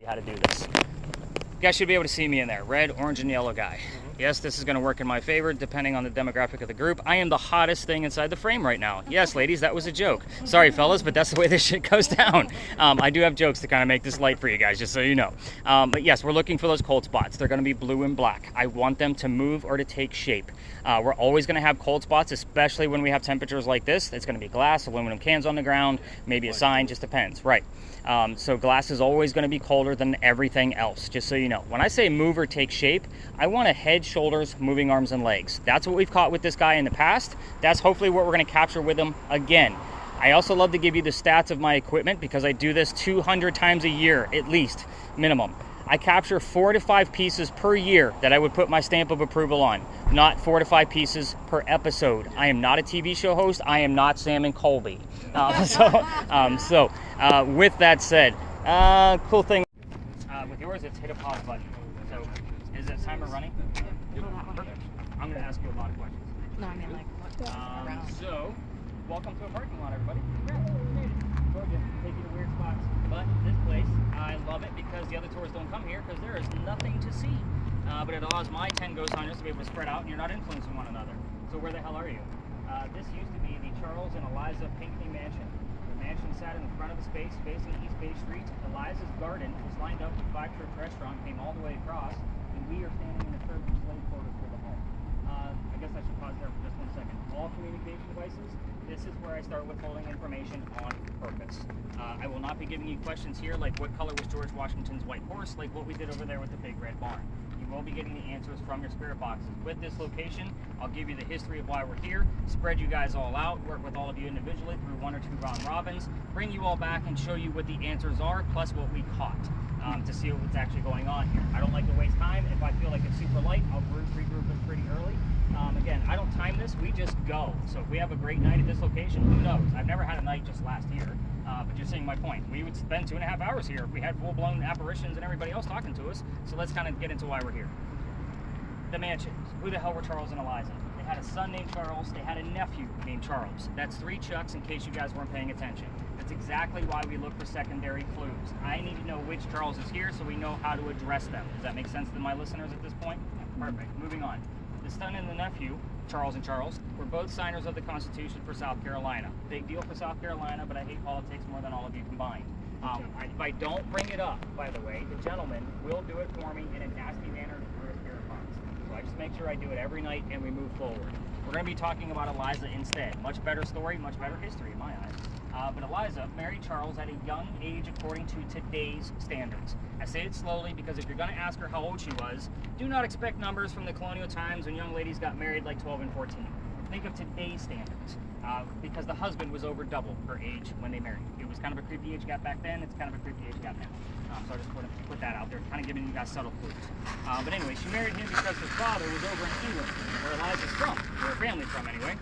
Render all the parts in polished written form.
How to do this. You guys should be able to see me in there. Red, orange, and yellow guy. Yes, this is going to work in my favor depending on the demographic of the group. I am the hottest thing inside the frame right now. Yes, ladies, that was a joke. Sorry, fellas, but that's the way this shit goes down. I do have jokes to kind of make this light for you guys, just so you know. But yes, we're looking for those cold spots. They're going to be blue and black. I want them to move or to take shape. We're always going to have cold spots, especially when we have temperatures like this. It's going to be glass, aluminum cans on the ground, maybe a sign, just depends. Right. So glass is always going to be colder than everything else, just so you know. When I say move or take shape, I want a head, shoulders, moving arms and legs. That's what we've caught with this guy in the past. That's hopefully what we're going to capture with him again. I also love to give you the stats of my equipment because I do this 200 times a year, at least, minimum. I capture 4 to 5 pieces per year that I would put my stamp of approval on, not 4 to 5 pieces per episode. I am not a TV show host. I am not Sam and Colby. With that said, cool thing with yours, it's hit a pause button. So is that timer running? Perfect. I'm going to ask you a lot of questions. No, I mean like around. So, welcome to a parking lot, everybody. Gorgeous. Take you to weird spots. But this place, I love it because the other tourists don't come here because there is nothing to see. But it allows my 10 ghost hunters to be able to spread out and you're not influencing one another. So where the hell are you? This used to be the Charles and Eliza Pinckney Mansion. The mansion sat in the front of the space facing East Bay Street. Eliza's garden was lined up with Five Church Restaurant, came all the way across, and we are standing in the servant slave quarters for the home. I guess I should pause there for just 1 second. All communication devices, this is where I start withholding information on purpose. I will not be giving you questions here like what color was George Washington's white horse, like what we did over there with the big red barn. You will be getting the answers from your spirit boxes. With this location, I'll give you the history of why we're here, spread you guys all out, work with all of you individually through 1 or 2 round robins, bring you all back and show you what the answers are, plus what we caught, to see what's actually going on here. I don't like to waste time. If I feel like it's super light, I'll regroup it pretty early. Again, I don't time this, we just go. So if we have a great night at this location, who knows? I've never had a night just last year, but you're seeing my point. We would spend 2.5 hours here if we had full-blown apparitions and everybody else talking to us. So let's kind of get into why we're here. The mansions. Who the hell were Charles and Eliza? They had a son named Charles, they had a nephew named Charles. That's 3 Chucks in case you guys weren't paying attention. That's exactly why we look for secondary clues. I need to know which Charles is here so we know how to address them. Does that make sense to my listeners at this point? Perfect. Moving on. The son and the nephew, Charles and Charles, were both signers of the Constitution for South Carolina. Big deal for South Carolina, but I hate politics more than all of you combined. If I don't bring it up, by the way, the gentleman will do it for me in a nasty manner through a spirit box. So I just make sure I do it every night and we move forward. We're going to be talking about Eliza instead. Much better story, much better history in my eyes. But Eliza married Charles at a young age according to today's standards. I say it slowly because if you're going to ask her how old she was, do not expect numbers from the colonial times when young ladies got married like 12 and 14. Think of today's standards because the husband was over double her age when they married. It was kind of a creepy age gap back then. It's kind of a creepy age gap now. So I just want to put that out there, kind of giving you guys subtle clues. But anyway, she married him because her father was over in England, where Eliza's from, where her family's from anyway.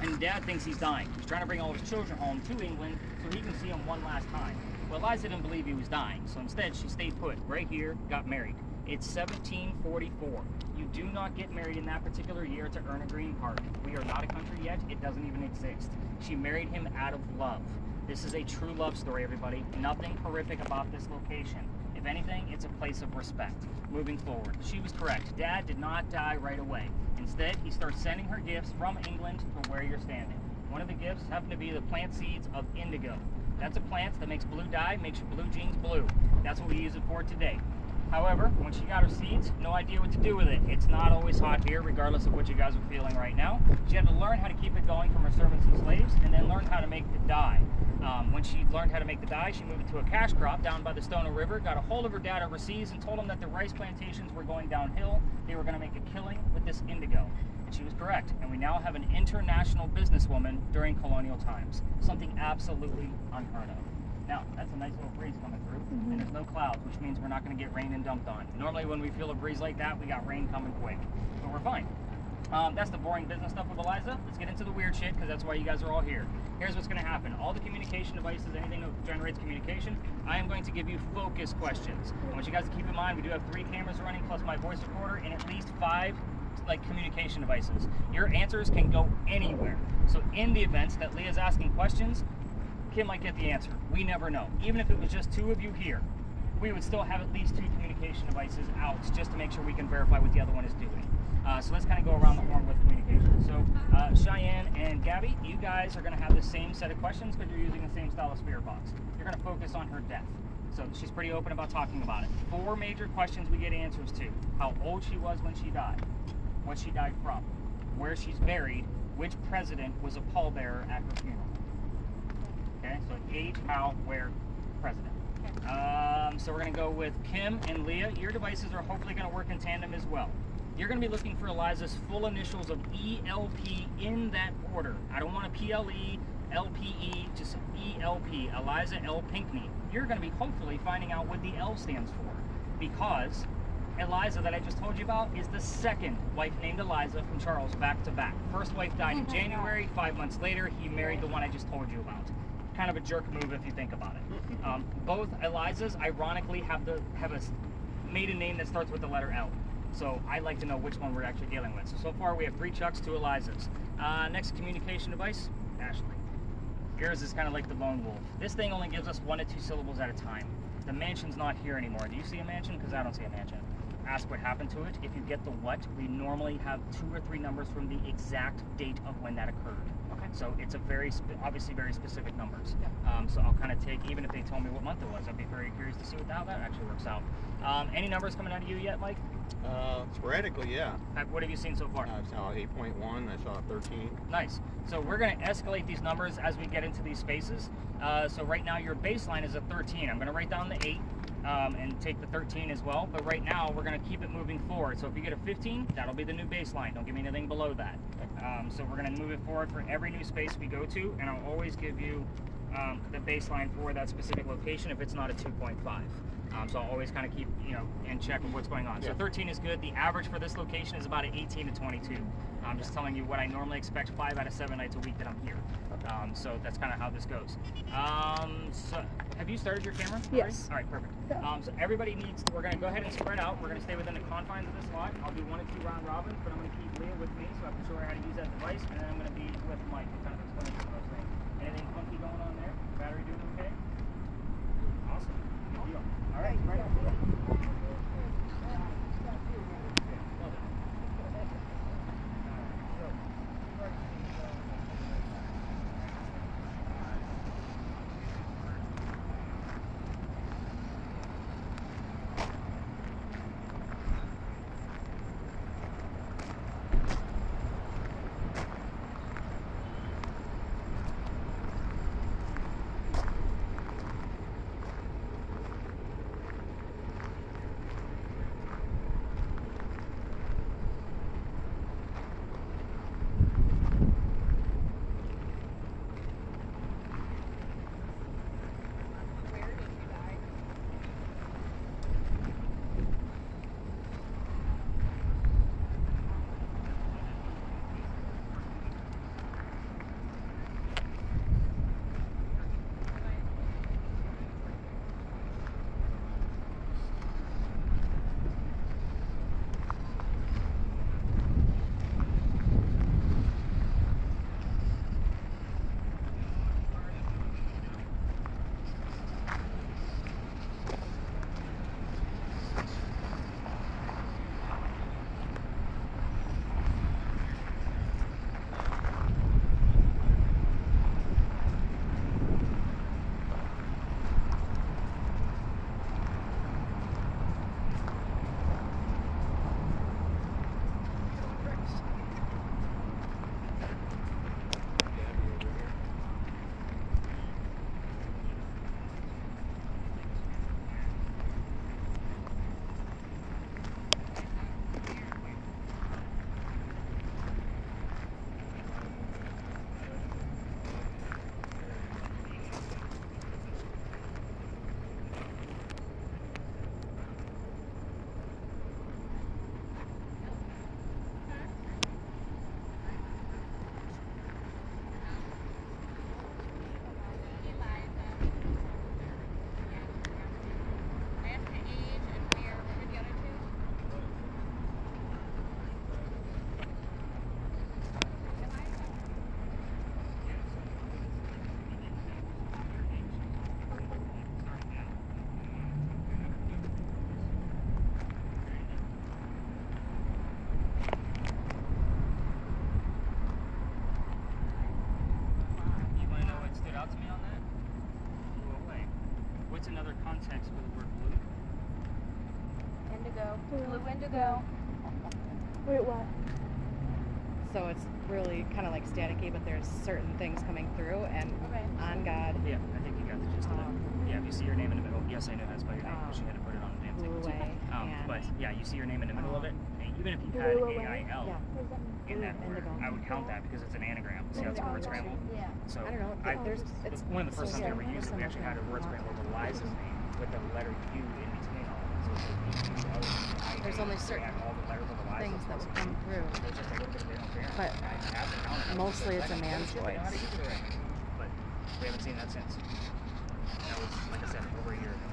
And Dad thinks he's dying. He's trying to bring all of his children home to England so he can see them one last time. Well, Eliza didn't believe he was dying, so instead she stayed put right here, got married. It's 1744. You do not get married in that particular year to earn a green card. We are not a country yet. It doesn't even exist. She married him out of love. This is a true love story, everybody. Nothing horrific about this location. If anything, it's a place of respect. Moving forward, she was correct. Dad did not die right away. Instead, he starts sending her gifts from England to where you're standing. One of the gifts happened to be the plant seeds of indigo. That's a plant that makes blue dye, makes your blue jeans blue. That's what we use it for today. However, when she got her seeds, no idea what to do with it. It's not always hot here, regardless of what you guys are feeling right now. She had to learn how to keep it going from her servants and slaves, and then learn how to make the dye. When she learned how to make the dye, she moved it to a cash crop down by the Stono River, got a hold of her dad overseas, and told him that the rice plantations were going downhill. They were going to make a killing with this indigo. And she was correct, and we now have an international businesswoman during colonial times. Something absolutely unheard of. Now, that's a nice little breeze coming through, and there's no clouds, which means we're not going to get rain and dumped on. Normally, when we feel a breeze like that, we got rain coming quick, but we're fine. That's the boring business stuff with Eliza. Let's get into the weird shit, because that's why you guys are all here. Here's what's going to happen. All the communication devices, anything that generates communication, I am going to give you focus questions. I want you guys to keep in mind, we do have 3 cameras running, plus my voice recorder, and at least 5 communication devices. Your answers can go anywhere. So in the event that Leah's asking questions, Kim might get the answer. We never know. Even if it was just 2 of you here, we would still have at least 2 communication devices out just to make sure we can verify what the other one is doing. So let's kind of go around the horn with communication. So Cheyenne and Gabby, you guys are going to have the same set of questions because you're using the same style of spirit box. You're going to focus on her death. So she's pretty open about talking about it. 4 major questions we get answers to. How old she was when she died, what she died from, where she's buried, which president was a pallbearer at her funeral. Okay, so age, how, where, president. So we're going to go with Kim and Leah. Your devices are hopefully going to work in tandem as well. You're going to be looking for Eliza's full initials of ELP in that order. I don't want a PLE, LPE, just ELP, Eliza L. Pinckney. You're going to be hopefully finding out what the L stands for, because Eliza that I just told you about is the second wife named Eliza from Charles back to back. First wife died in January, 5 months later he married the one I just told you about. Kind of a jerk move if you think about it. Both Elizas ironically have a maiden name that starts with the letter L. So I like to know which one we're actually dealing with. So far we have 3 Chucks, 2 Elizas. Next communication device, Ashley. Yours is kind of like the lone wolf. This thing only gives us 1 to 2 syllables at a time. The mansion's not here anymore. Do you see a mansion? Because I don't see a mansion. Ask what happened to it. If you get the what, we normally have 2 or 3 numbers from the exact date of when that occurred. Okay. So it's a obviously very specific numbers. Yeah. So I'll kind of take, even if they told me what month it was, I'd be very curious to see how that actually works out. Any numbers coming out of you yet, Mike? Sporadically, yeah. What have you seen so far? I saw 8.1, I saw 13. Nice. So we're going to escalate these numbers as we get into these spaces. So right now your baseline is a 13. I'm going to write down the 8 and take the 13 as well. But right now we're going to keep it moving forward. So if you get a 15, that'll be the new baseline. Don't give me anything below that. So we're going to move it forward for every new space we go to, and I'll always give you the baseline for that specific location if it's not a 2.5. So I'll always kind of keep, in check of what's going on. Yeah. So 13 is good. The average for this location is about an 18 to 22. I'm just telling you what I normally expect 5 out of 7 nights a week that I'm here. So that's kind of how this goes. So have you started your camera? Yes. All right, perfect. So everybody we're going to go ahead and spread out. We're going to stay within the confines of this lot. I'll do 1 and 2 round robins, but I'm going to keep Leah with me so I can show her how to use that device, and then I'm going to be with Mike to kind of explain some of those things. Anything funky going on there? Battery doing okay? Awesome. Good deal. All right, right up. indigo. Yeah. Blue indigo. Wait, what? So it's really kind of like staticky, but there's certain things coming through, and on God. Yeah, I think you got the gist of it. Yeah, if you see your name in the middle, yes, I know how to spell your name, but she had to put it on the damn thing. Blue away. But yeah, you see your name in the middle of it, and even if you Blue had away? AIL Yeah. What does that mean? in that word, Indigo. I would count that because it's an anagram. See how it's a word scramble? Yeah. So I don't know. There's it's one of the first so times I ever similar used it, we actually had a word scramble with Eliza's name with the letter U in between all of it. So it says E-U-O-E-I-A. There's only So we certain had all the letters of Eliza's. things that will come through. So it's just a little bit of interference. But I have to count it. mostly it's a man's I know how to voice. use it already. But we haven't seen that since. That was, like I said, over a year ago.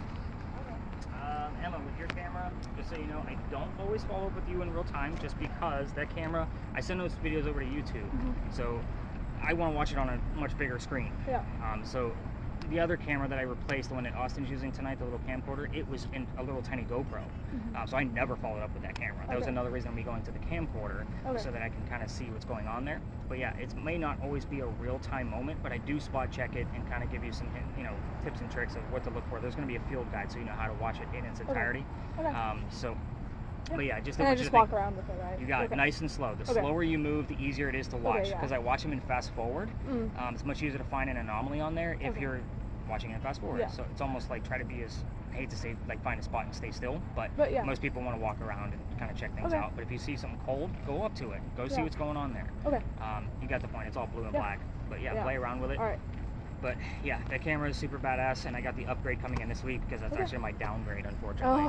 Emma, with your camera, just so you know, I don't always follow up with you in real time just because that camera, I send those videos over to YouTube. So I want to watch it on a much bigger screen. Yeah. So the other camera that I replaced, the one that Austin's using tonight, the little camcorder, it was in a little tiny GoPro. So I never followed up with that camera. That was another reason of me going to the camcorder, so that I can kind of see what's going on there. But yeah, it may not always be a real-time moment, but I do spot check it and kind of give you some, tips and tricks of what to look for. There's going to be a field guide so you know how to watch it in its entirety. But yeah, just And I just walk around with it, right? You got it nice and slow. The slower you move, the easier it is to watch. Because I watch them in fast forward. It's much easier to find an anomaly on there if you're watching it in fast forward. So it's almost like try to be as, I hate to say, like find a spot and stay still, but most people want to walk around and kind of check things out. But if you see something cold, go up to it. Go see what's going on there. You got the point. It's all blue and black. But yeah, play around with it. All right. But yeah, that camera is super badass, and I got the upgrade coming in this week because that's actually my downgrade, unfortunately.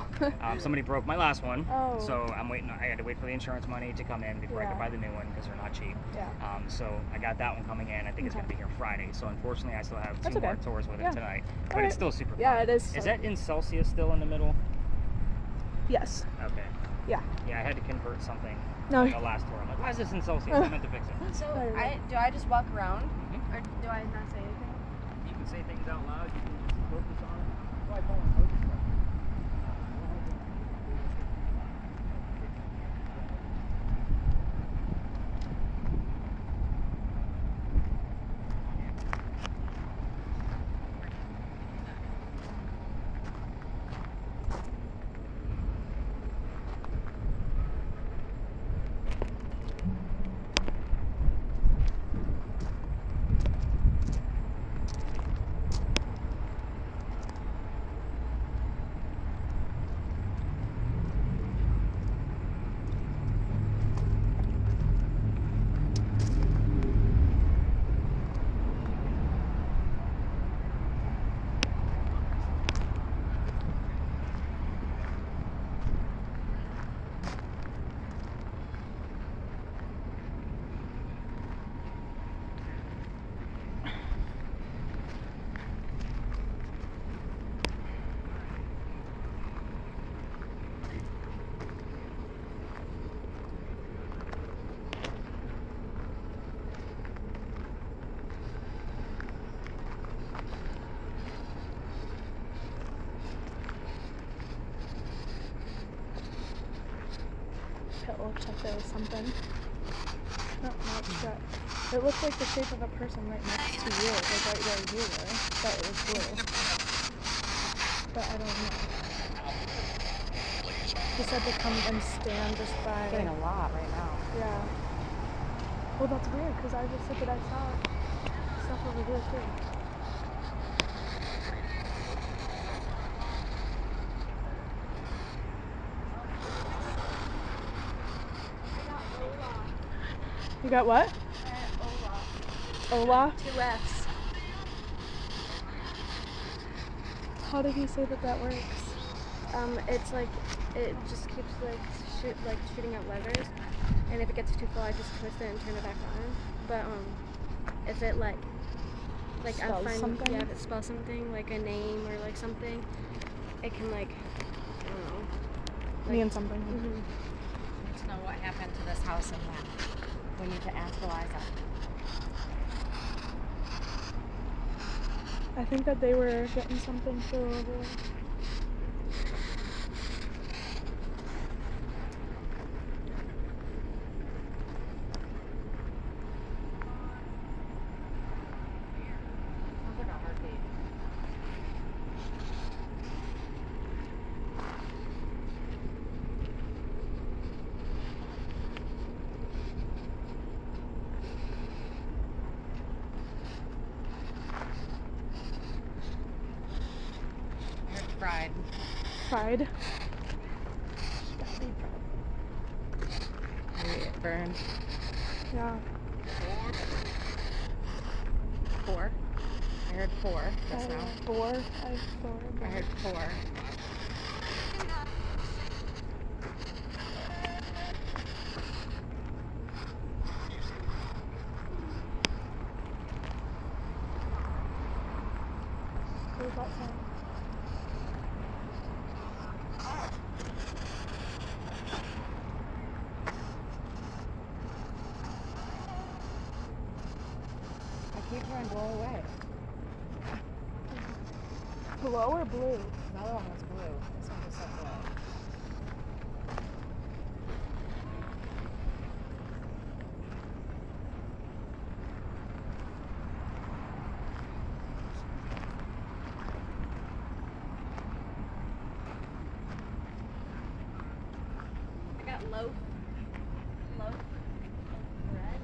Somebody broke my last one, so I'm waiting. I had to wait for the insurance money to come in before I could buy the new one because they're not cheap. So I got that one coming in. I think it's going to be here Friday. So unfortunately, I still have two more tours with it tonight. But it's still super fun. Yeah, it is. Is that in Celsius still in the middle? Yes. Okay. Yeah. Yeah, I had to convert something No. the last tour. I'm like, why is this in Celsius? I meant to fix it. So do I just walk around, or do I not say anything? You can say things out loud. You can just focus on it. That's why I call it focus. It looks like there was something. No, it's got. It looked like the shape of a person right next to you, like right where you were, but it was blue. But I don't know. He said to come and stand just by. Getting a lot right now. Yeah. Well, that's weird because I just said that I saw stuff over here too. You got what? Ola. 2 F's. How did he say that works? It's like it just keeps shooting out letters, and if it gets too full, I just twist it and turn it back on. But if it Spells something? if it spells something like a name or like something, it can I don't know. Mean something. Mm-hmm. I need to know what happened to this house and when. We need to ask Eliza. I think that they were getting something through over there. Sounds like a heartbeat. Pride. Maybe it burned. Yeah. 4. I heard 4 just now. 4. I heard 4. What was that sound? I keep hearing blow away. Blow or blue? The other one was blue. This one just said blow. I got loaf. Loaf. Bread.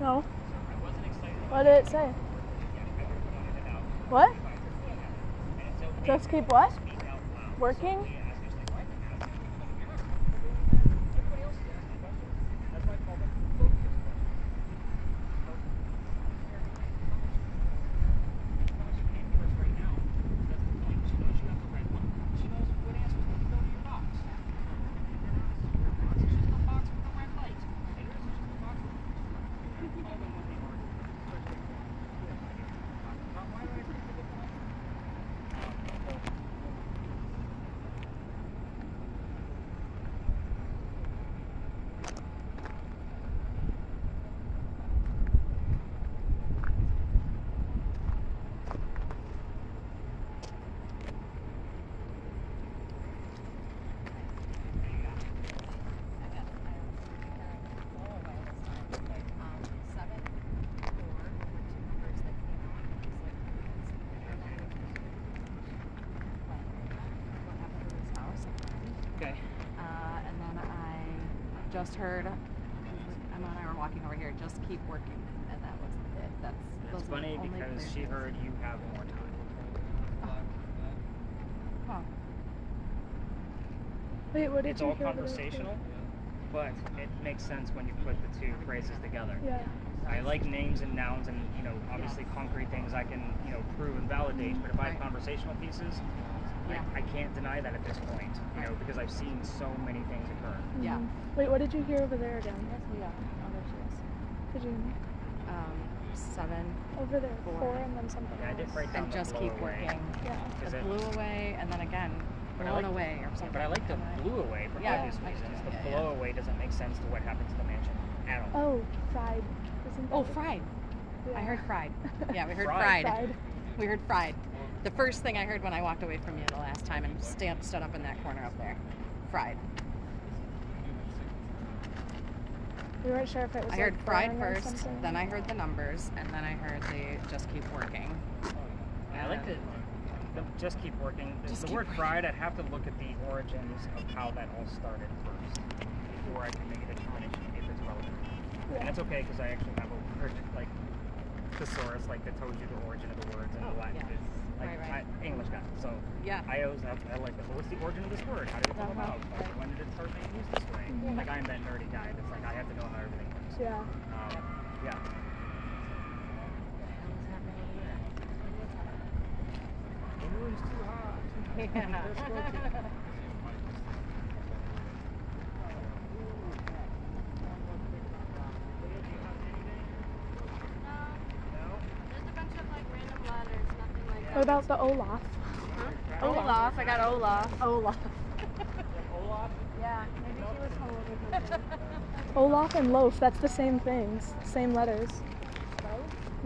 No. I wasn't excited. What did it say? What? Just keep what? Working? Okay. And then I just heard Emma and I were walking over here. Just keep working, and that was it. Those It's are the funny only because clear she things. heard you have more time. Huh. Wait, what did It's you all hear over there? conversational, but it makes sense when you put the two phrases together. Yeah. I like names and nouns and, obviously concrete things I can, prove and validate, but if I have Right. conversational pieces, Yeah. I can't deny that at this point, because I've seen so many things occur. Yeah. Mhm. Wait, what did you hear over there again? Yeah. Oh, there she is. Did you 7. over there? 4. 4 and then something Yeah, I did else. write down And the just blow keep away. working. Yeah. Is The it- blew away, and then again But I blown like- away or something. But I like the And then- blew away for Yeah. obvious I- reasons. The yeah, blow away doesn't make sense to what happened to the mansion at all. Oh, fried. Isn't that Oh, what- fried. Yeah. I heard fried. Yeah, we heard Fried. fried. Fried. We heard fried. The first thing I heard when I walked away from you the last time and stood up in that corner up there. Fried. We weren't sure if it was I heard like fried burn or first, something. then I heard the numbers, and then I heard the just keep working. I like the just keep working. Just The keep word working. fried, I'd have to look at the origins of how that all started first before I can make a determination if it's relevant. And it's okay because I actually have a word like thesaurus, like that tells you the origin of the words and the Latin. yes. Like Right. English guy. So Yeah. I always have, I like that. What's the origin of this word? How did it come about? Like, when did it start being used this way? Mhm. Like I'm that nerdy guy that's like I have to know how everything works. Yeah. Yeah. The room's too hot. Let's go to- about the Olaf? Olaf. I got Olaf. Olaf. Olaf? Yeah, maybe he was hungover. Olaf and loaf, that's the same things. Same letters.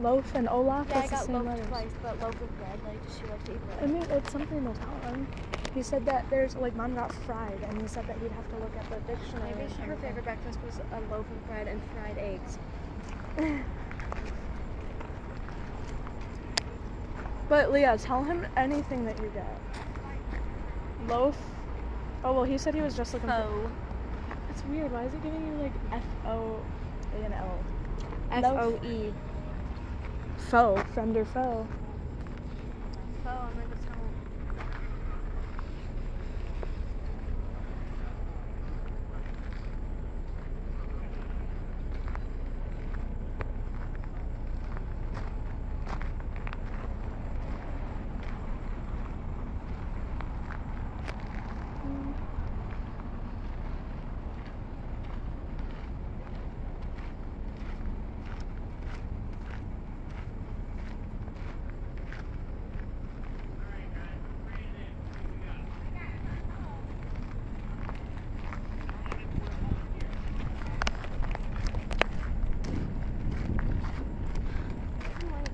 Loaf and Olaf, Yeah, I that's the got same loaf letters. twice, but loaf of bread. Like, does she like to eat I bread? mean, it's something to tell him. He said that there's, like, Mom got fried, and he said that he'd have to look at the dictionary. Maybe her and- favorite breakfast was a loaf of bread and fried eggs. But Leah, tell him anything that you get. Loaf. Oh well, he said he was just looking for. Oh. It's weird. Why is it giving you like FOANL? FOE. Foe, friend or foe. Oh, I'm gonna tell him.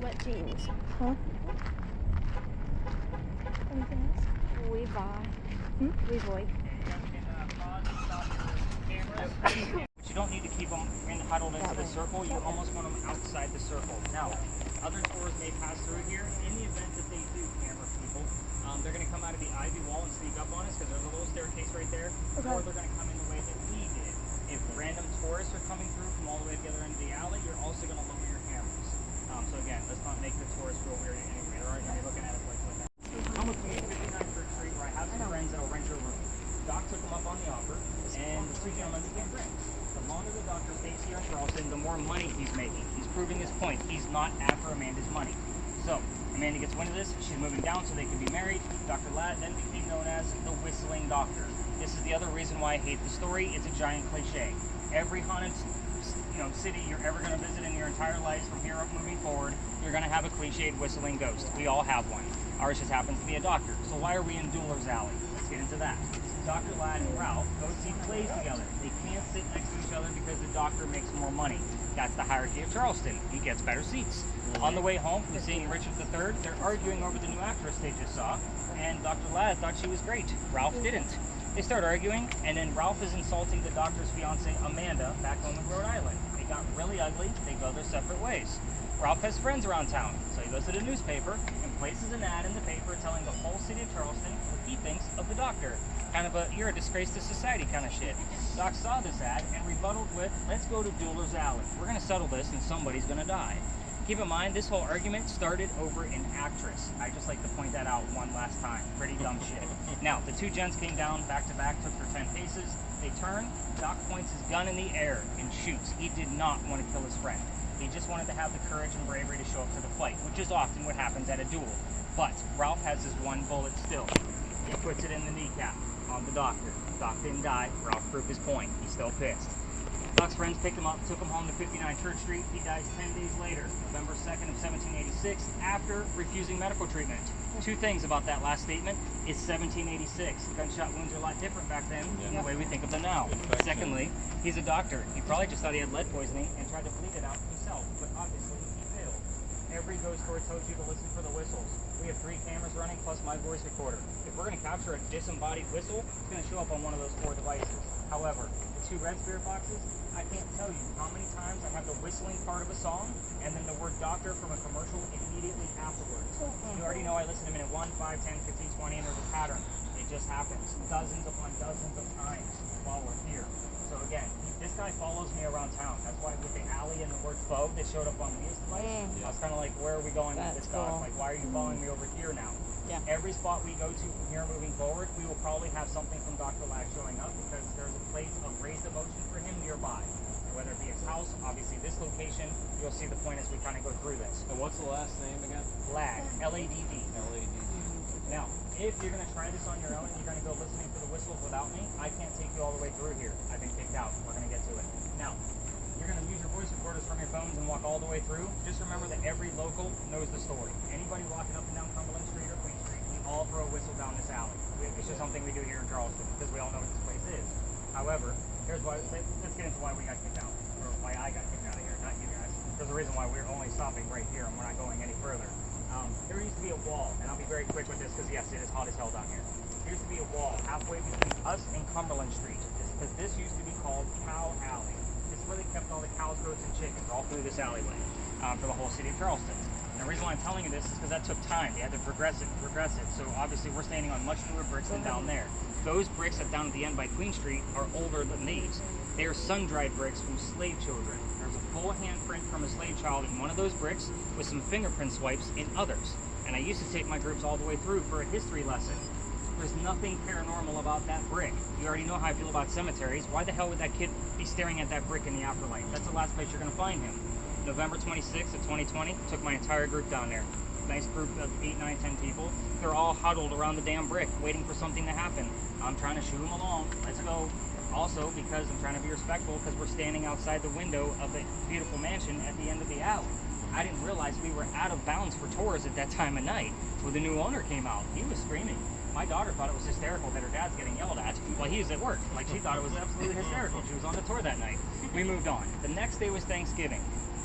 Wet jeans. Huh? Anything else? Levi. Leroy. But you don't need to keep them huddled into the circle. You almost want them outside the circle. Now, other tours may pass through here. In the event that they do, camera people, they're going to come out of the ivy wall and sneak up on us because there's a little staircase right there. Okay. Or they're going to come in the way that we did. If random tourists are coming through from all the way to the other end of the alley, you're also going to lower your cameras. So again, let's not make the tourists feel weird anyway. They're already going to be looking at us like that. Come with me to 59 Church Street where I have some friends that'll rent your room. Doc took them up on the offer, and the two gentlemen became friends. The longer the doctor stays here in Charleston, the more money he's making. He's proving his point. He's not after Amanda's money. So, Amanda gets wind of this. She's moving down so they can be married. Dr. Ladd then became known as the Whistling Doctor. This is the other reason why I hate the story. It's a giant cliche. Every haunted city you're ever going to visit in your entire life from here up moving forward, you're going to have a cliched whistling ghost. We all have one. Ours just happens to be a doctor. So why are we in Dueler's Alley? Let's get into that. Dr. Ladd and Ralph go see plays together. They can't sit next to each other because the doctor makes more money. That's the hierarchy of Charleston. He gets better seats. On the way home from seeing Richard III, they're arguing over the new actress they just saw, and Dr. Ladd thought she was great. Ralph didn't. They start arguing, and then Ralph is insulting the doctor's fiance, Amanda, back home in Rhode Island. They got really ugly. They go their separate ways. Ralph has friends around town, so he goes to the newspaper and places an ad in the paper telling the whole city of Charleston what he thinks of the doctor. Kind of a, you're a disgrace to society kind of shit. Doc saw this ad and rebutted with, let's go to Dueler's Alley. We're going to settle this and somebody's going to die. Keep in mind, this whole argument started over an actress. I just like to point that out one last time. Pretty dumb shit. Now, the two gents came down back to back, took their 10 paces. They turn, Doc points his gun in the air and shoots. He did not want to kill his friend. He just wanted to have the courage and bravery to show up to the fight, which is often what happens at a duel. But Ralph has his one bullet still. He puts it in the kneecap on the doctor. Doc didn't die. Ralph proved his point. He's still pissed. Doc's friends picked him up, took him home to 59 Church Street. He dies 10 days later, November 2nd of 1786, after refusing medical treatment. Two things about that last statement. It's 1786. Gunshot wounds are a lot different back then than the way we think of them now. Secondly, he's a doctor. He probably just thought he had lead poisoning and tried to bleed it out himself, but obviously he failed. Every ghost story tells you to listen for the whistles. We have 3 cameras running plus my voice recorder. If we're going to capture a disembodied whistle, it's going to show up on one of those 4 devices. However, the 2 red spirit boxes, I can't tell you how many times I have the whistling part of a song and then the word doctor from a commercial immediately afterwards. You already know I listen to minute 1, 5, 10, 15, 20, and there's a pattern. It just happens dozens upon dozens of times while we're here. So again, this guy follows me around town. That's why with the alley and the word faux that showed up on Leah's device, I was kind of like, where are we going with this, Doc? Like, why are you following me over here now? Yeah. Every spot we go to from here moving forward, we will probably have something from Dr. Ladd showing up because there's a place of raised emotion for him nearby. Whether it be his house, obviously this location, you'll see the point as we kind of go through this. And what's the last name again? Ladd, L-A-D-D. L-A-D-D. Now, if you're going to try this on your own and you're going to go listening for the whistles without me, I can't take you all the way through here. I've been kicked out. We're going to get to it. Now, you're going to use your voice recorders from your phones and walk all the way through. Just remember that every local knows the story. Anybody walking up and down Cumberland Street It's just something we do here in Charleston because we all know what this place is. However, here's why. Let's get into why we got kicked out, or why I got kicked out of here, not you guys. There's a reason why we're only stopping right here and we're not going any further. There used to be a wall, and I'll be very quick with this because yes, it is hot as hell down here. There used to be a wall halfway between us and Cumberland Street, because this used to be called Cow Alley. This is where they kept all the cows, goats, and chickens all through this alleyway for the whole city of Charleston. And the reason why I'm telling you this is because that took time. They had to progress it. So obviously we're standing on much newer bricks than down there. Those bricks that down at the end by Queen Street are older than these. They are sun-dried bricks from slave children. There's a full handprint from a slave child in one of those bricks with some fingerprint swipes in others. And I used to take my groups all the way through for a history lesson. There's nothing paranormal about that brick. You already know how I feel about cemeteries. Why the hell would that kid be staring at that brick in the afterlife? That's the last place you're going to find him. November 26th of 2020, took my entire group down there. Nice group of 8, 9, 10 people. They're all huddled around the damn brick, waiting for something to happen. I'm trying to shoo them along. Let's go. Also, because I'm trying to be respectful, because we're standing outside the window of a beautiful mansion at the end of the alley. I didn't realize we were out of bounds for tours at that time of night. When the new owner came out, he was screaming. My daughter thought it was hysterical that her dad's getting yelled at while he was at work. Like, she thought it was absolutely hysterical. She was on the tour that night. We moved on. The next day was Thanksgiving.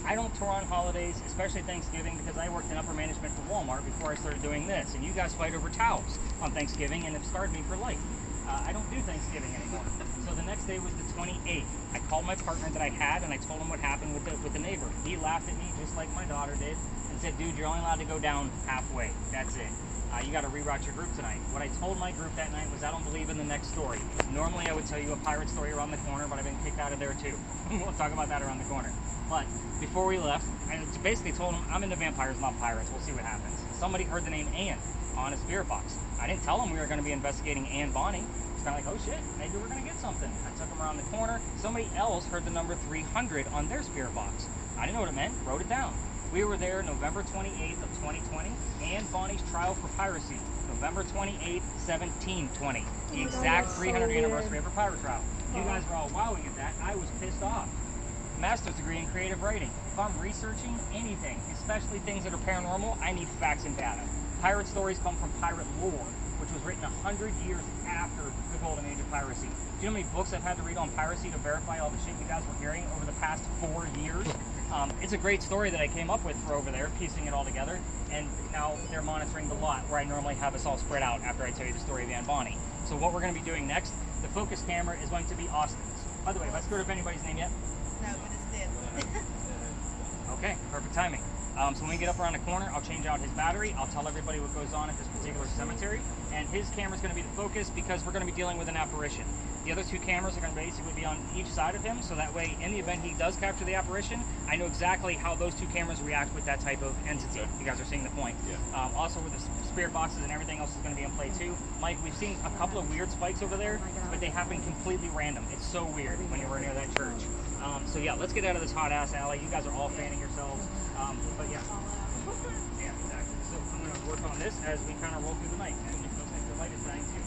I don't tour on holidays, especially Thanksgiving, because I worked in upper management for Walmart before I started doing this. And you guys fight over towels on Thanksgiving and have scarred me for life. I don't do Thanksgiving anymore. So the next day was the 28th. I called my partner that I had and I told him what happened with the neighbor. He laughed at me just like my daughter did and said, dude, you're only allowed to go down halfway. That's it. You got to reroute your group tonight. What I told my group that night was I don't believe in the next story. Normally I would tell you a pirate story around the corner, but I've been kicked out of there too. We'll talk about that around the corner. But before we left, I basically told him I'm into vampires, not pirates. We'll see what happens. Somebody heard the name Ann on a spirit box. I didn't tell them we were going to be investigating Ann Bonnie. It's kind of like, oh shit, maybe we're going to get something. I took them around the corner. Somebody else heard the number 300 on their spirit box. I didn't know what it meant, wrote it down. We were there November 28th of 2020, Ann Bonnie's trial for piracy, November 28th, 1720, the exact 300th anniversary of her pirate trial. You guys were all wowing at that. I was pissed off. Master's degree in creative writing. If I'm researching anything, especially things that are paranormal, I need facts and data. Pirate stories come from pirate lore, which was written 100 years after the golden age of piracy. Do you know how many books I've had to read on piracy to verify all the shit you guys were hearing over the past 4 years? It's a great story that I came up with for over there, piecing it all together, and now they're monitoring the lot where I normally have us all spread out after I tell you the story of Ann Bonnie. So what we're going to be doing next, the focus camera is going to be Austin's. By the way, have I screwed up anybody's name yet? No, but it's dead. Okay, perfect timing. So when we get up around the corner, I'll change out his battery. I'll tell everybody what goes on at this particular cemetery. And his camera's going to be the focus because we're going to be dealing with an apparition. The other 2 cameras are going to basically be on each side of him. So that way, in the event he does capture the apparition, I know exactly how those 2 cameras react with that type of entity. You guys are seeing the point. Yeah. Also with the spirit boxes and everything else is going to be in play too. Mike, we've seen a couple of weird spikes over there, but they happen completely random. It's so weird when you were near that church. So yeah, let's get out of this hot ass alley. You guys are all fanning yourselves. But yeah. Yeah, exactly. So I'm going to work on this as we kind of roll through the night. And it looks like the light is dying too.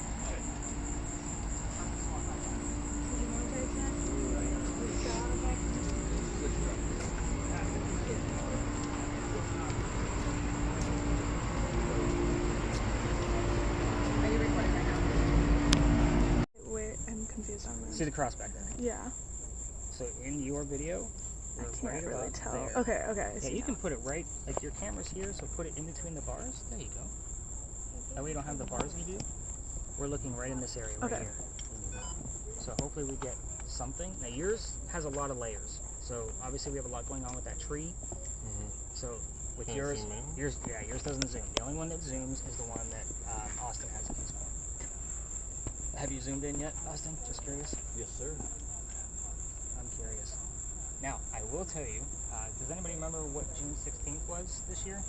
Are you recording right now? Wait, I'm confused on this. See the cross back there? Yeah. So in your video, I we're can't right really about tell. there. Okay, okay. I Yeah, see you now. can put it right, like your camera's here, so put it in between the bars. There you go. That way you don't have the bars we do. We're looking right in this area right Okay. here. So hopefully we get something. Now yours has a lot of layers. So obviously we have a lot going on with that tree. So with Can't yours, zoom in? yours doesn't zoom. The only one that zooms is the one that Austin has at this point. Have you zoomed in yet, Austin? Just curious. Yes, sir. I'm curious. Now, I will tell you, does anybody remember what June 16th was this year?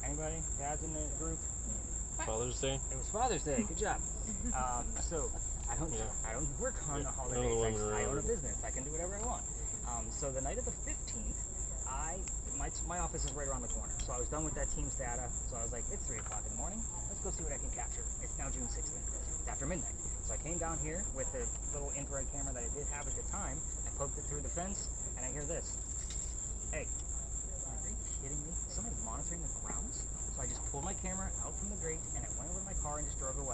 Anybody? Dads in the group? Father's Day? It was Father's Day. Good job. So I don't work on the holidays. None of the women are I own a around. business. I can do whatever I want. So the night of the 15th, my office is right around the corner. So I was done with that team's data. So I was like, it's 3 o'clock in the morning. Let's go see what I can capture. It's now June 16th. It's after midnight. So I came down here with the little infrared camera that I did have at the time. I poked it through the fence, and I hear this. Hey, are you kidding me? Somebody's monitoring the grounds? So I just pulled my camera out from the grate, and I went over to my car and just drove away.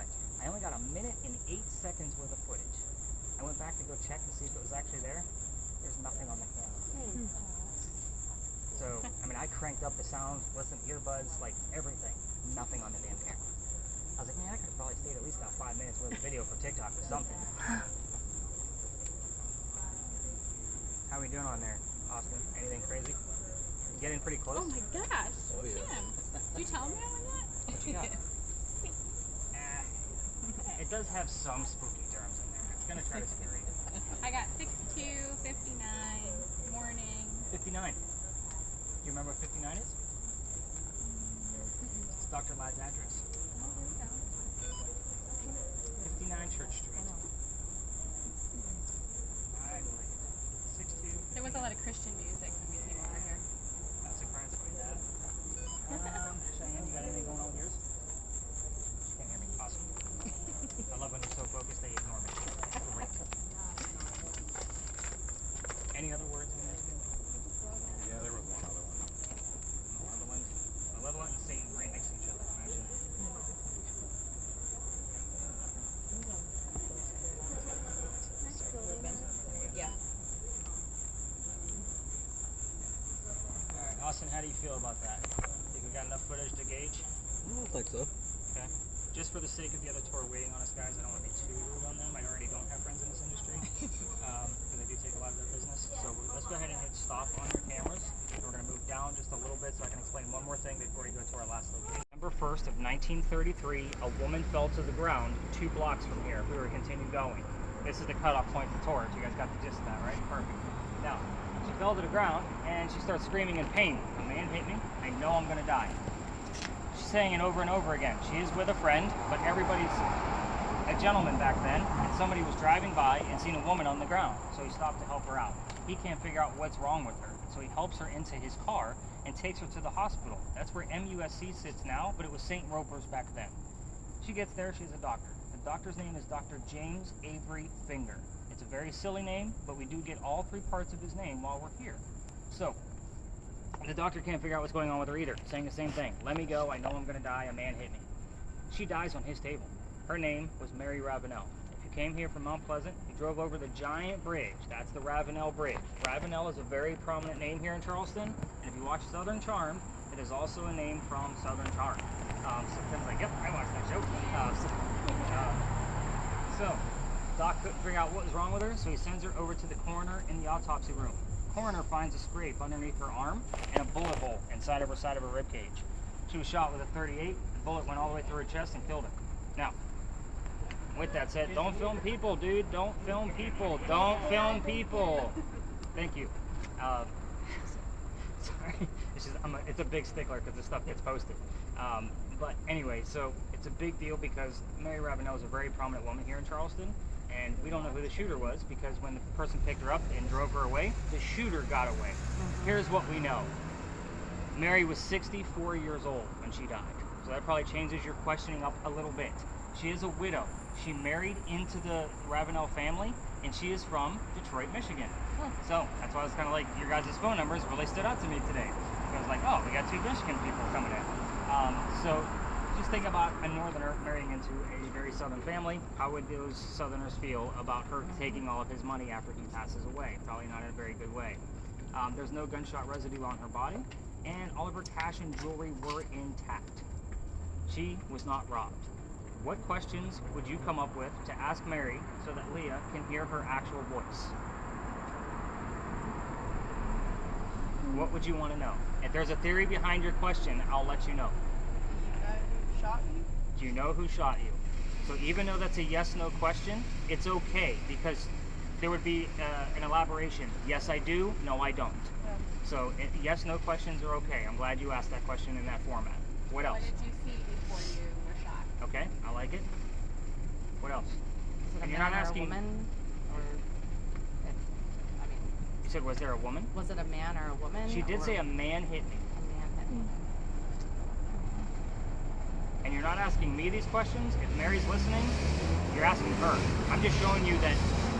went back to go check to see if it was actually there. There's nothing on the camera. So, I mean, I cranked up the sound, listened to earbuds, like everything. Nothing on the damn camera. I was like, man, I could have probably stayed at least about 5 minutes worth of video for TikTok or something. How are we doing on there, Austin? Anything crazy? Getting pretty close? Oh my gosh. Oh, yeah. Tim, did you tell me I won that? What you got? It does have some spooky terms in there. It's gonna try to scare you. I got 62, 59, morning. 59. Do you remember what 59 is? It's Dr. Ladd's address. 59 Church Street. I like it. 62. There was a lot of Christian music when we came over here. Not surprised by that. Cheyenne, you got anything going on with yours? She can't hear me. Awesome. I love when they're so focused they ignore me. Great. Any other words we missed? Yeah, there was one other one. Malevolent and Satan right next to each other. Imagine. Yeah. Alright, Austin, how do you feel about that? Think we got enough footage to gauge? I don't think so. Okay. Just for the sake of the other tour waiting on us, guys, I don't want to be too rude on them. I already don't have friends in this industry because they do take a lot of their business. So let's go ahead and hit stop on your cameras. We're going to move down just a little bit so I can explain one more thing before we go to our last location. November 1st of 1933, a woman fell to the ground 2 blocks from here. We were continuing going. This is the cutoff point for tour. You guys got the gist of that, right? Perfect. Now, she fell to the ground and she starts screaming in pain. A man hit me. I know I'm going to die. She's saying it over and over again. She is with a friend, but everybody's a gentleman back then, and somebody was driving by and seen a woman on the ground, so he stopped to help her out. He can't figure out what's wrong with her, so he helps her into his car and takes her to the hospital. That's where MUSC sits now, but it was St. Roper's back then. She gets there, she's a doctor. The doctor's name is Dr. James Avery Finger. It's a very silly name, but we do get all 3 parts of his name while we're here. So, the doctor can't figure out what's going on with her either, saying the same thing. Let me go, I know I'm going to die, a man hit me. She dies on his table. Her name was Mary Ravenel. If you came here from Mount Pleasant, you drove over the giant bridge. That's the Ravenel Bridge. Ravenel is a very prominent name here in Charleston, and if you watch Southern Charmed, it is also a name from Southern Charmed. So Tim's like, yep, I watched that show. So, Doc couldn't figure out what was wrong with her, so he sends her over to the coroner in the autopsy room. Coroner finds a scrape underneath her arm and a bullet hole inside of her side of her rib cage. She was shot with a .38. The bullet went all the way through her chest and killed her. Now, with that said, don't film people, dude. Don't film people. Don't film people. Thank you. Sorry. It's a big stickler because this stuff gets posted. But anyway, so it's a big deal because Mary Ravenel is a very prominent woman here in Charleston. And we don't know who the shooter was because when the person picked her up and drove her away, the shooter got away. Here's what we know. Mary was 64 years old when she died. So that probably changes your questioning up a little bit. She is a widow. She married into the Ravenel family, and she is from Detroit, Michigan. So that's why I was kind of like, your guys' phone numbers really stood out to me today. I was like, oh, we got 2 Michigan people coming in. So just think about a northerner marrying into a very southern family. How would those southerners feel about her taking all of his money after he passes away? Probably not in a very good way. There's no gunshot residue on her body, and all of her cash and jewelry were intact. She was not robbed. What questions would you come up with to ask Mary so that Leah can hear her actual voice? What would you want to know? If there's a theory behind your question, I'll let you know. Shot you? Do you know who shot you? So even though that's a yes-no question, it's okay because there would be an elaboration. Yes, I do. No, I don't. Yeah. So yes-no questions are okay. I'm glad you asked that question in that format. What else? What did you see before you were shot? Okay, I like it. What else? Was it And a you're man not or a asking- woman? Or, I mean, You said, was there a woman? was it a man or a woman? She did or say a man hit me. a man hit me. And you're not asking me these questions. If Mary's listening, you're asking her. I'm just showing you that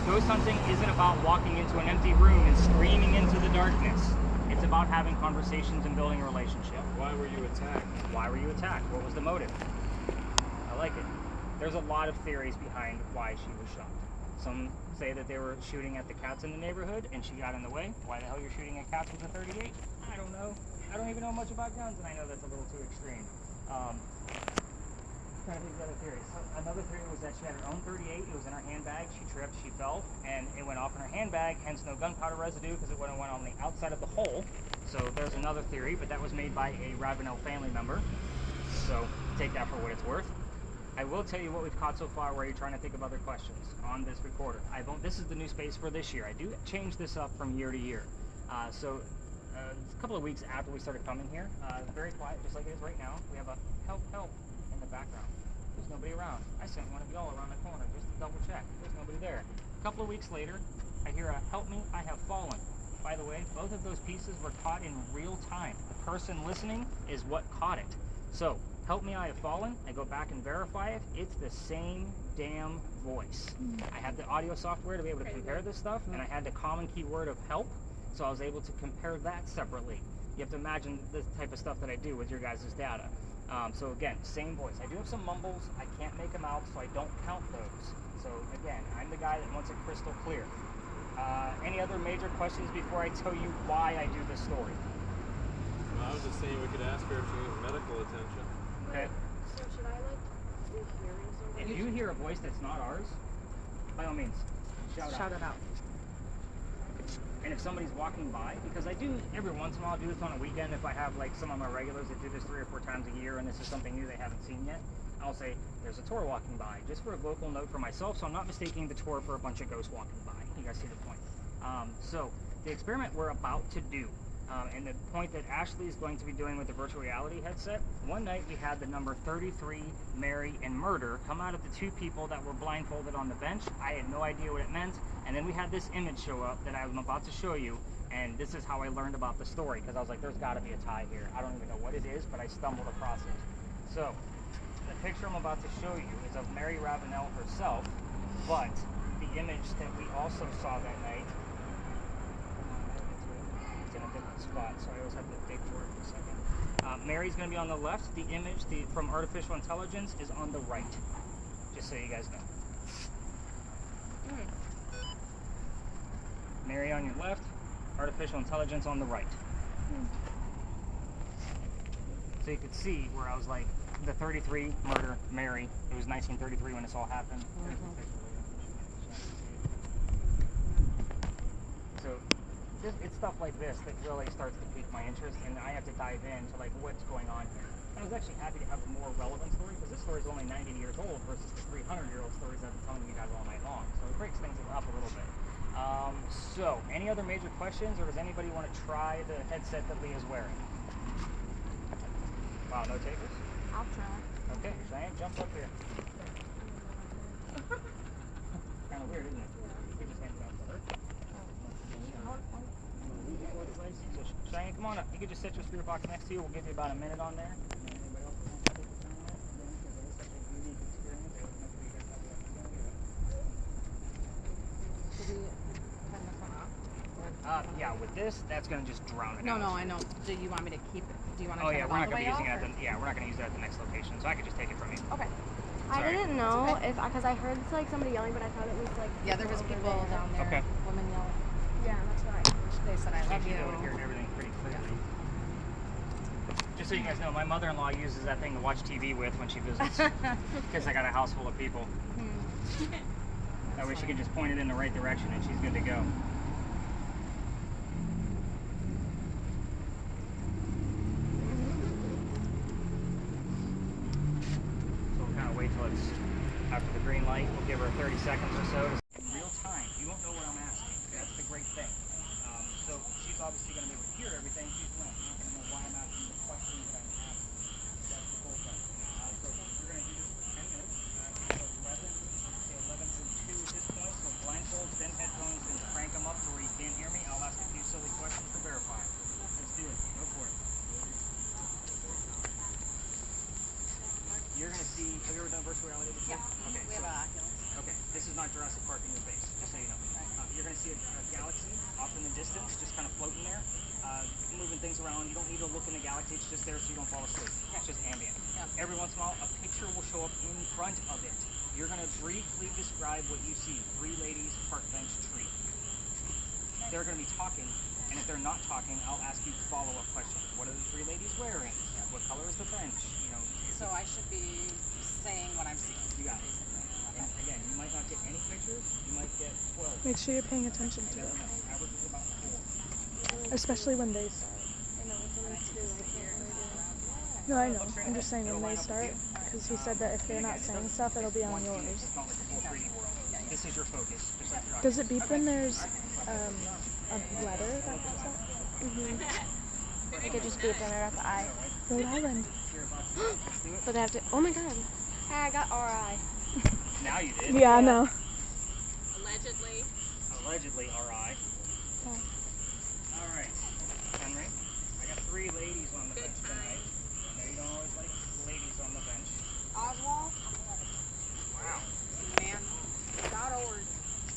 ghost hunting isn't about walking into an empty room and screaming into the darkness. It's about having conversations and building a relationship. Why were you attacked? Why were you attacked? What was the motive? I like it. There's a lot of theories behind why she was shot. Some say that they were shooting at the cats in the neighborhood and she got in the way. Why the hell you're shooting at cats with a 38? I don't know. I don't even know much about guns, and I know that's a little too extreme. Trying to think of other theories. Another theory was that she had her own 38. It was in her handbag. She tripped, she fell, and it went off in her handbag. Hence, no gunpowder residue because it went on the outside of the hole. So there's another theory, but that was made by a Ravenel family member. So take that for what it's worth. I will tell you what we've caught so far. Where you're trying to think of other questions on this recorder. This is the new space for this year. I do change this up from year to year. A couple of weeks after we started coming here, very quiet, just like it is right now. We have a help in the background. There's nobody around. I sent one of y'all around the corner just to double check. There's nobody there. A couple of weeks later, I hear a help me, I have fallen. By the way, both of those pieces were caught in real time. The person listening is what caught it. So, help me, I have fallen. I go back and verify it. It's the same damn voice. I had the audio software to be able to compare this stuff, and I had the common keyword of help. So I was able to compare that separately. You have to imagine the type of stuff that I do with your guys' data. So again, same voice. I do have some mumbles. I can't make them out, so I don't count those. So again, I'm the guy that wants it crystal clear. Any other major questions before I tell you why I do this story? Well, I was just saying we could ask her if she needs medical attention. Okay. So should I like do hearing something? If you hear a voice that's not ours, by all means, shout it out. And if somebody's walking by, because I do every once in a while do this on a weekend, if I have like some of my regulars that do this 3 or 4 times a year and this is something new they haven't seen yet, I'll say there's a tour walking by, just for a vocal note for myself, so I'm not mistaking the tour for a bunch of ghosts walking by. You guys see the point. So the experiment we're about to do, and the point that Ashley is going to be doing with the virtual reality headset, one night we had the number 33, Mary, and murder come out of the 2 people that were blindfolded on the bench. I had no idea what it meant, and then we had this image show up that I'm about to show you, and this is how I learned about the story, because I was like, there's got to be a tie here. I don't even know what it is, but I stumbled across it. So, the picture I'm about to show you is of Mary Ravenel herself, but the image that we also saw that night, it's in a different spot, so I always have to dig for it for a second. Mary's going to be on the left. The image from artificial intelligence is on the right, just so you guys know. Mary on your left, artificial intelligence on the right. So you could see where I was like, the 33, murder, Mary. It was 1933 when this all happened. So it's stuff like this that really starts to pique my interest, and I have to dive into like what's going on here. And I was actually happy to have a more relevant story, because this story is only 90 years old versus the 300-year-old stories I've been telling you guys all night long. So it breaks things up a little bit. So, any other major questions, or does anybody want to try the headset that Leah's wearing? Wow, no takers? I'll try. Okay, Cheyenne, jump up here. Kind of weird, isn't it? You could just hand it out to her. So, Cheyenne, come on up. You could just set your spirit box next to you. We'll give you about a minute on there. Anybody else want to take time on that? Again, because it is such a unique experience, I would make sure you guys have the opportunity to Should we turn this one off? yeah, with this, that's going to just drown it out. No, I know. Do you want me to keep it? Do you want to Oh turn yeah, it we're all not the going way to be using off, it at the, we're not going to use that at the next location, so I could just take it from you. or- Okay. I Sorry. didn't know okay. if, because I heard like somebody yelling, but I thought it was like. Yeah, there was people down there. Okay. Women yelling. Yeah, that's what I heard. They said, I love She's you. able to hear everything pretty clearly. Just so you guys know, my mother-in-law uses that thing to watch TV with when she visits, because I got a house full of people. That way she can just point it in the right direction and she's good to go. So we'll kind of wait till it's after the green light. We'll give her 30 seconds or so. In real time, you won't know what I'm asking. That's the great thing. So she's obviously going to be able to hear everything. She's not going to know why I'm asking the questions that I'm asking. That's the whole thing. So we're going to do this for 10 minutes. So 11 through 2 at this point. So blindfolds, then headphones, and crank them up to where you can't hear me. I'll ask a few silly questions to verify. Let's do it. Go for it. You're going to see, have you ever done virtual reality before? Yeah. Okay, We so, have Oculus. okay, this is not Jurassic Park in your face, just so you know. You're going to see a galaxy off in the distance, just kind of floating there, moving things they're going to be talking, and if they're not talking, I'll ask you follow-up questions. What are the three ladies wearing? What color is the bench? You know. So I should be saying what I'm seeing. You got it. And again, you might not get any pictures. You might get 12. Make sure you're paying attention to it, Average is about 4. especially when they start. I know it's only 2. I can't really do it. No, I know. I'm just saying when they start, because he said that if they're not saying stuff, it'll be on yours. It's not like the full 3D world. This is your focus. Just like your eyes. Does it beep when there's a letter that comes up? I could just beep when they're at the eye. Rhode Island. But they have to. Oh my god. Hey, I got RI. Now you did. Yeah, I know. Allegedly. Allegedly, RI. All right, Henry. I got 3 ladies on the bench tonight. I know you don't always like ladies on the bench. Oswald. Wow. Man.org.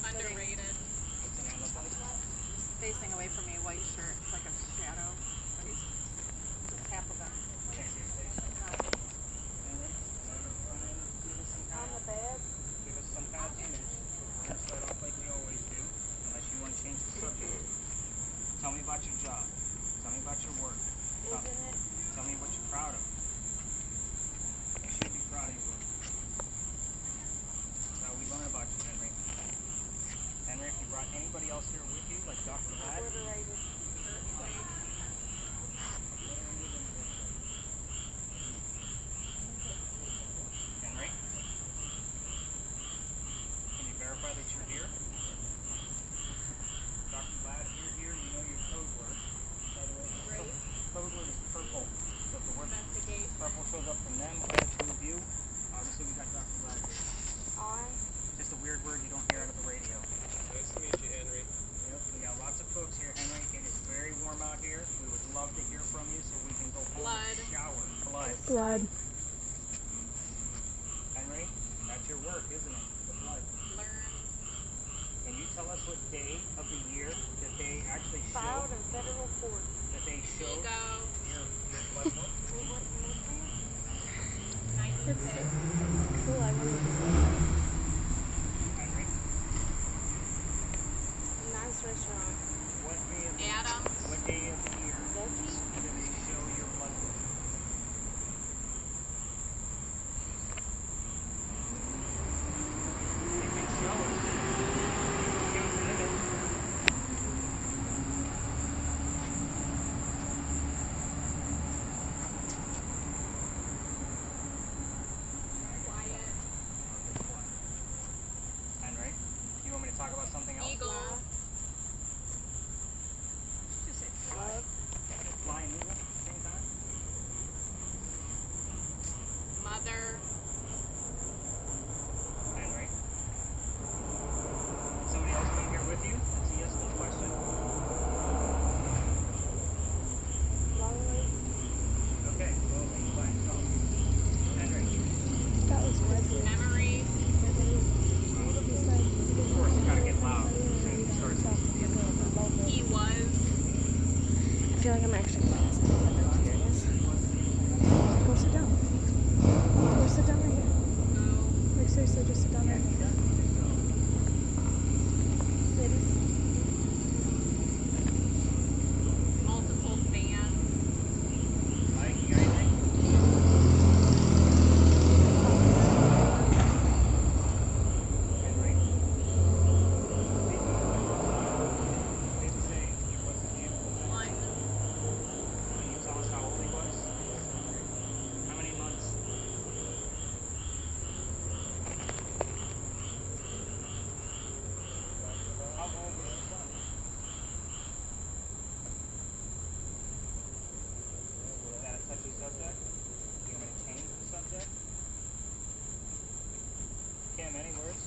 Underrated. What's the name look like? He's facing away from me, white shirt. It's like a shadow. But he's just half of him. Can't see his face. Henry, give us some kind of, give us some kind of image. We're gonna start off like we always do, unless you want to change the subject. Tell me about your job. Tell me about your work. Tell me what you're proud of. You should be proud of your work. That's how we learn about you, Henry. Henry, if you brought anybody else here with you, like Dr. Ladd, Henry, can you verify that you're here? Dr. Ladd, if you're here, you know your code word. By the way, code word is purple. So if the word purple shows up from them, or to review, obviously we got Dr. Ladd here. Just a weird word you don't hear out of the radio. Nice to meet you, Henry. Yep, we got lots of folks here, Henry. It is very warm out here. We would love to hear from you so we can go home and shower. Blood. Blood. Henry, that's your work, isn't it? The blood. Can you tell us what day of the year that they actually show? Filed in federal court. That they show your blood work? It's cool. I really Henry, Nice restaurant. what day of the year do they show your blood work? They can show it. You can't live it. Henry, you want me to talk about something else? Just say fly. Flying eagle at the same time? Henry. Somebody else come here with you? That's a yes no question. Okay, well, you by yourself. Henry, that was Wesley. He said, of course, you gotta get loud as soon as you start speaking. I feel like I'm actually playing something like I'm serious. go sit down. Go sit down right here. Like seriously, just sit down right here. Multiple fans. Mike, you got anything? Henry? Didn't say he wasn't here. Can you tell us how old he was? How many months? How old was your son? Is that a touchy subject? Do you want me to change the subject? Kim, any words?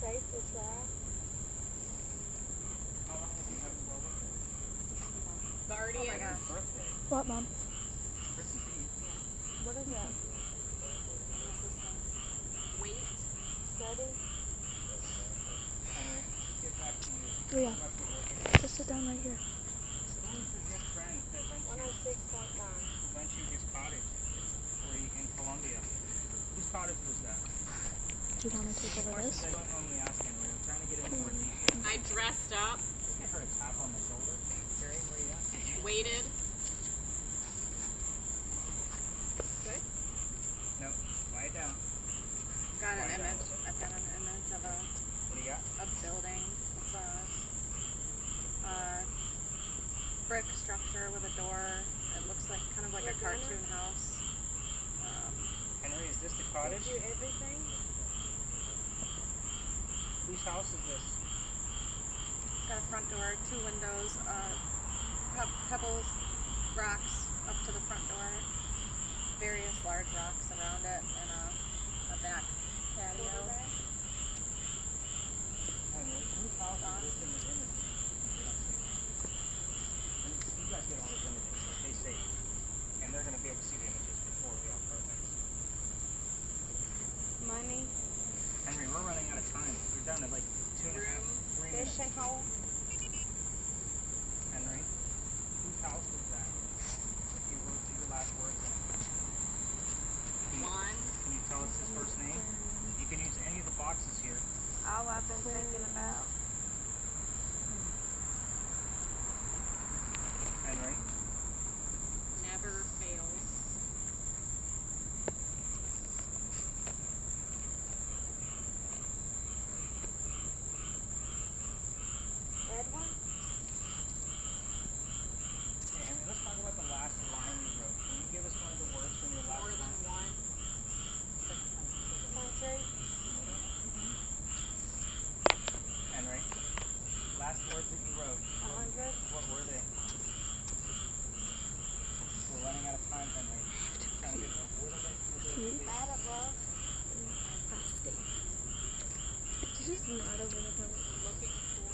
Safe to try. How long have you had a brother? Guardians. Birthday. What, Mom? Christmas Eve. What is that? Wait. Steady. Henry, get back to you. Leah, Back to work. just sit down right here. Who's your good friend that rents 106.9. you his cottage in Colombia? Whose cottage was that? Do you want to take over this? I don't normally ask Henry. I'm trying to get into more detail. I dressed up do everything. Whose house is this? It's got a front door, 2 windows, pebbles, rocks up to the front door, various large rocks around it, and a back patio. Whose house is this in the image? You guys get all those images, they save. And they're going to be able to see the images before we have perfect. Money. Henry, we're running out of time. We're down to like 2.5, 3 minutes. Fishing hole. Henry, whose house was that? If you wrote your last words in it. Can you tell us his first name? You can use any of the boxes here. All I've been thinking about. Henry, Never fails. Edwin? hey, Henry, let's talk about the last line you wrote. Can you give us one of the words from your last More than line? one. Country? Henry, last words that you wrote. 100? What were they? We're running out of time, Henry. Trying to get a little bit. Bad at love. Did you just nod over the phone? Looking for.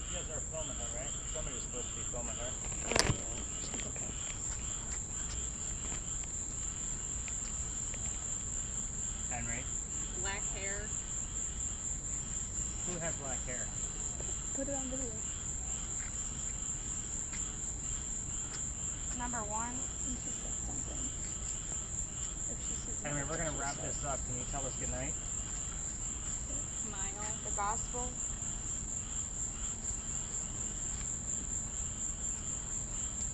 You guys are filming her, right? Somebody's supposed to be filming her. Oh, yeah. She's okay. Henry, Black hair. who has black hair? Put it on video. Number 1? And she said something. If she says Henry, we're going to wrap this up. Can you tell us goodnight? Smile. The gospel?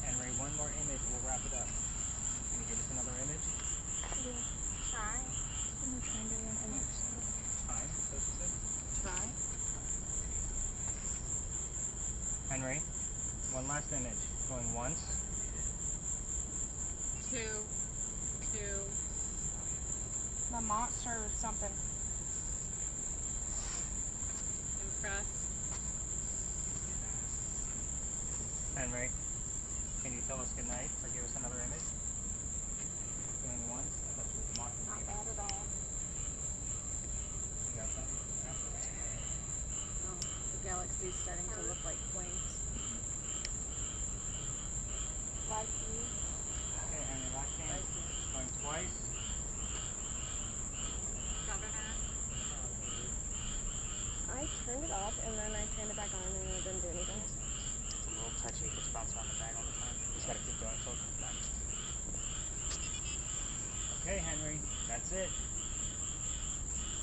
Henry, one more image. We'll wrap it up. Can you give us another image? Try. And we're trying to get an image. Time, is what she said. Try. Henry, one last image. Going once. 2. 2. The monster or something. Impress. Henry, can you tell us goodnight or give us another image? Going once. I thought you were mocking Not me. bad at all. You got something? Yeah. Oh, the galaxy's starting to look like flames. Like you. Okay, Henry, last chance. Going twice. Governor. I turned it off and then I turned it back on and it didn't do anything. It's a little touchy. It gets bounced around the bag all the time. You just gotta keep going until it comes back. Okay, Henry, that's it.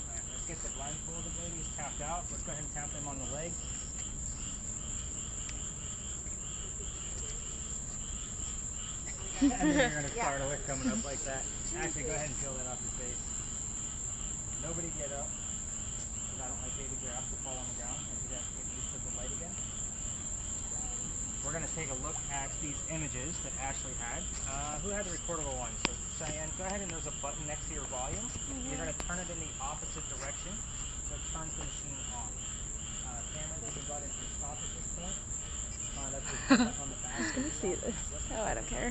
Alright, let's get the blindfolded ladies tapped out. Let's go ahead and tap them on the leg. And then you're gonna start a lick coming up like that. Actually, go ahead and peel that off your face. Nobody get up, because I don't like baby giraffes to fall on the ground. If you guys get used to the light again. We're going to take a look at these images that Ashley had. Who had the recordable one? So Cheyenne, go ahead and there's a button next to your volume. You're going to turn it in the opposite direction, so it turns the machine on. Cameron, you can go ahead and stop at this point. That's the button on the back. Can you see this? Oh, I don't care.